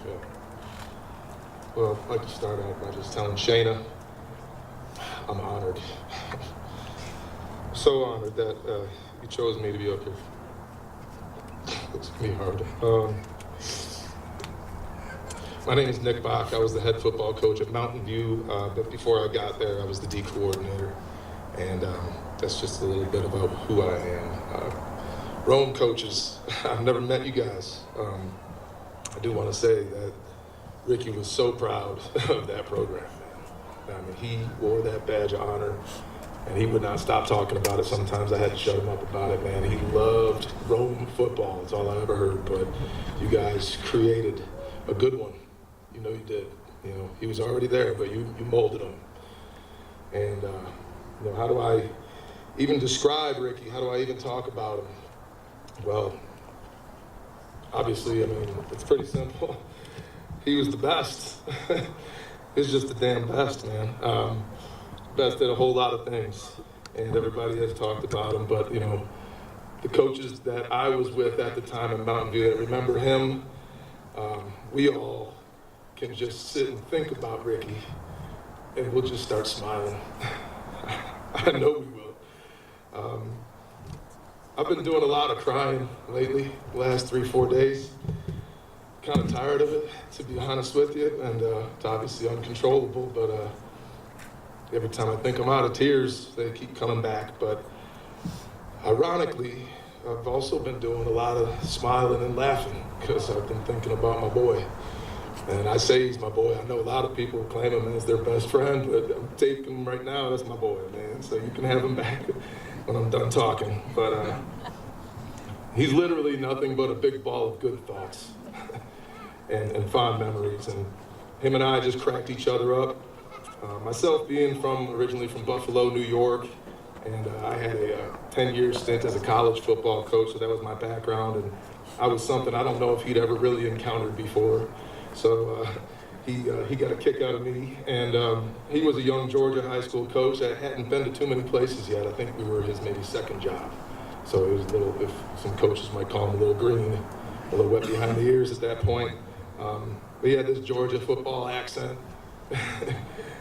Yeah. Well, I'd like to start out by just telling Shayna I'm honored. So honored that you chose me to be up here. It's gonna be hard. My name is Nick Bach. I was the head football coach at Mountain View, but before I got there, I was the D coordinator, and that's just a little bit about who I am. Rome coaches, I've never met you guys. I do want to say that Ricky was so proud of that program, man. I mean, he wore that badge of honor, and he would not stop talking about it. Sometimes I had to shut him up about it, man. He loved Rome football. That's all I ever heard, but you guys created a good one. You know you did. You know, he was already there, but you molded him. And, you know, how do I even describe Ricky? How do I even talk about him? Well, obviously, I mean, it's pretty simple. He was the best. He's just the damn best, man. Best at a whole lot of things, and everybody has talked about him, but, you know, the coaches that I was with at the time in Mountain View that remember him, we all can just sit and think about Ricky, and we'll just start smiling. I know we will. I've been doing a lot of crying lately, the last 3-4 days. Kind of tired of it, to be honest with you, and it's obviously uncontrollable, but every time I think I'm out of tears, they keep coming back. But ironically, I've also been doing a lot of smiling and laughing because I've been thinking about my boy. And I say he's my boy. I know a lot of people claim him as their best friend, but I'm taking him right now. That's my boy, man. So you can have him back when I'm done talking. But he's literally nothing but a big ball of good thoughts and fond memories. And him and I just cracked each other up. Myself being originally from Buffalo, New York, and I had a 10-year stint as a college football coach, so that was my background, and I was something I don't know if he'd ever really encountered before. So he got a kick out of me, and he was a young Georgia high school coach that hadn't been to too many places yet. I think we were his maybe second job. So it was a little, if some coaches might call him a little green, a little wet behind the ears at that point. But he had this Georgia football accent.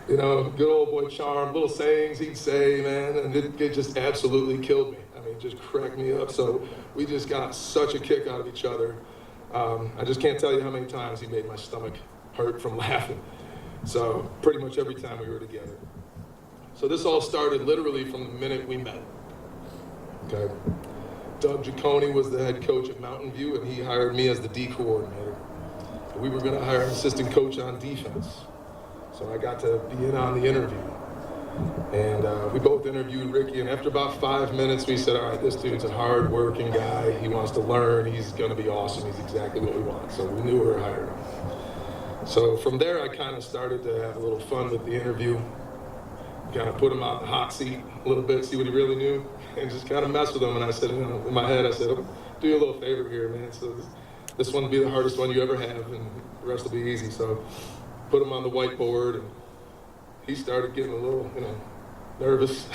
You know, good old boy charm, little sayings he'd say, man, and it just absolutely killed me. I mean, it just cracked me up. So we just got such a kick out of each other. I just can't tell you how many times he made my stomach hurt from laughing. So pretty much every time we were together. So this all started literally from the minute we met. Okay. Doug Giacone was the head coach at Mountain View, and he hired me as the D coordinator. We were going to hire an assistant coach on defense. So I got to be in on the interview. And we both interviewed Ricky, and after about 5 minutes, we said, all right, this dude's a hard-working guy. He wants to learn. He's going to be awesome. He's exactly what we want. So we knew we were hiring him. So from there, I kind of started to have a little fun with the interview, kind of put him out in the hot seat a little bit, see what he really knew, and just kind of mess with him. And I said, you know, in my head, I said, I'll do you a little favor here, man. So this one will be the hardest one you ever have, and the rest will be easy. So put him on the whiteboard, and he started getting a little, you know, nervous.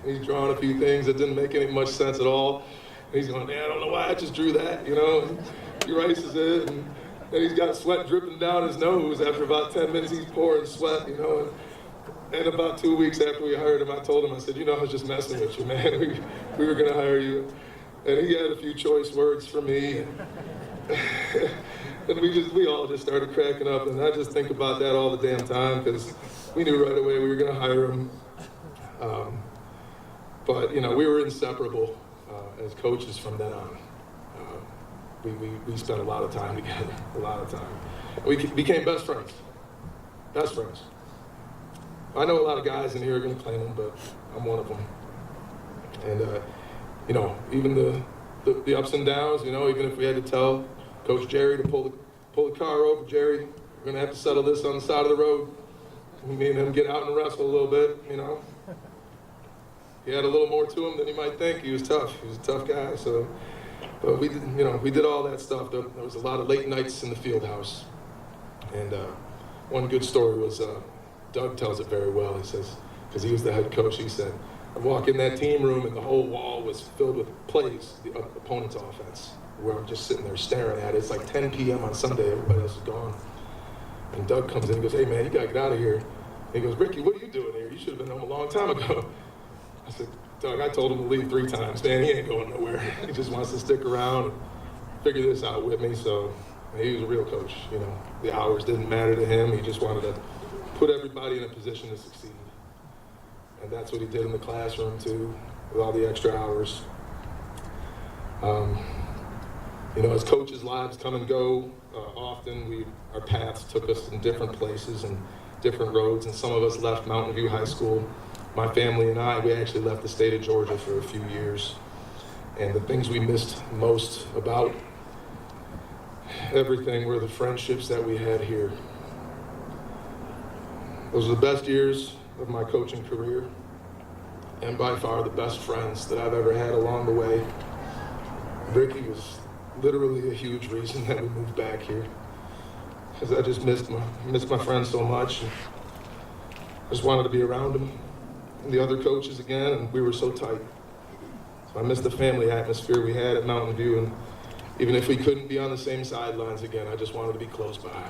He's drawing a few things that didn't make any much sense at all. And he's going, man, I don't know why I just drew that, you know. And he erases it, and then he's got sweat dripping down his nose. After about 10 minutes, he's pouring sweat, you know. And about 2 weeks after we hired him, I told him, I said, you know, I was just messing with you, man. We were going to hire you. And he had a few choice words for me. And we all just started cracking up, and I just think about that all the damn time because we knew right away we were going to hire him. But you know, we were inseparable as coaches from then on. We spent a lot of time together, a lot of time. We became best friends. Best friends. I know a lot of guys in here are going to claim them, but I'm one of them. And you know, even the ups and downs. You know, even if we had to tell Coach Jerry to pull the car over, Jerry, we're going to have to settle this on the side of the road. Me and him get out and wrestle a little bit, you know. He had a little more to him than you might think. He was tough. He was a tough guy. So, but we did all that stuff. There was a lot of late nights in the field house. And one good story was, Doug tells it very well. He says, because he was the head coach, he said, I walk in that team room and the whole wall was filled with plays, the opponent's offense. where I'm just sitting there staring at it. It's like 10 p.m. on Sunday, everybody else is gone. And Doug comes in and goes, "Hey man, you gotta get out of here." And he goes, "Ricky, what are you doing here? You should have been home a long time ago." I said, "Doug, I told him to leave 3 times, man. He ain't going nowhere. He just wants to stick around and figure this out with me." So he was a real coach, you know. The hours didn't matter to him. He just wanted to put everybody in a position to succeed. And that's what he did in the classroom too, with all the extra hours. You know, as coaches' lives come and go, often our paths took us in different places and different roads, and some of us left Mountain View High School. My family and I, we actually left the state of Georgia for a few years. And the things we missed most about everything were the friendships that we had here. Those are the best years of my coaching career, and by far the best friends that I've ever had along the way. Ricky was literally a huge reason that we moved back here, because I just missed my friends so much. And I just wanted to be around him and the other coaches again, and we were so tight. So I missed the family atmosphere we had at Mountain View, and even if we couldn't be on the same sidelines again, I just wanted to be close by.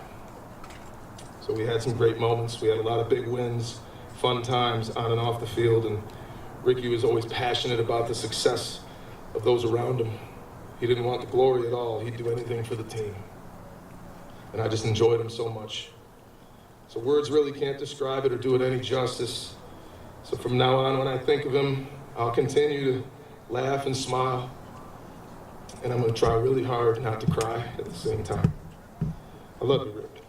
So we had some great moments. We had a lot of big wins, fun times on and off the field, and Ricky was always passionate about the success of those around him. He didn't want the glory at all. He'd do anything for the team. And I just enjoyed him so much. So words really can't describe it or do it any justice. So from now on, when I think of him, I'll continue to laugh and smile. And I'm going to try really hard not to cry at the same time. I love you, Rick.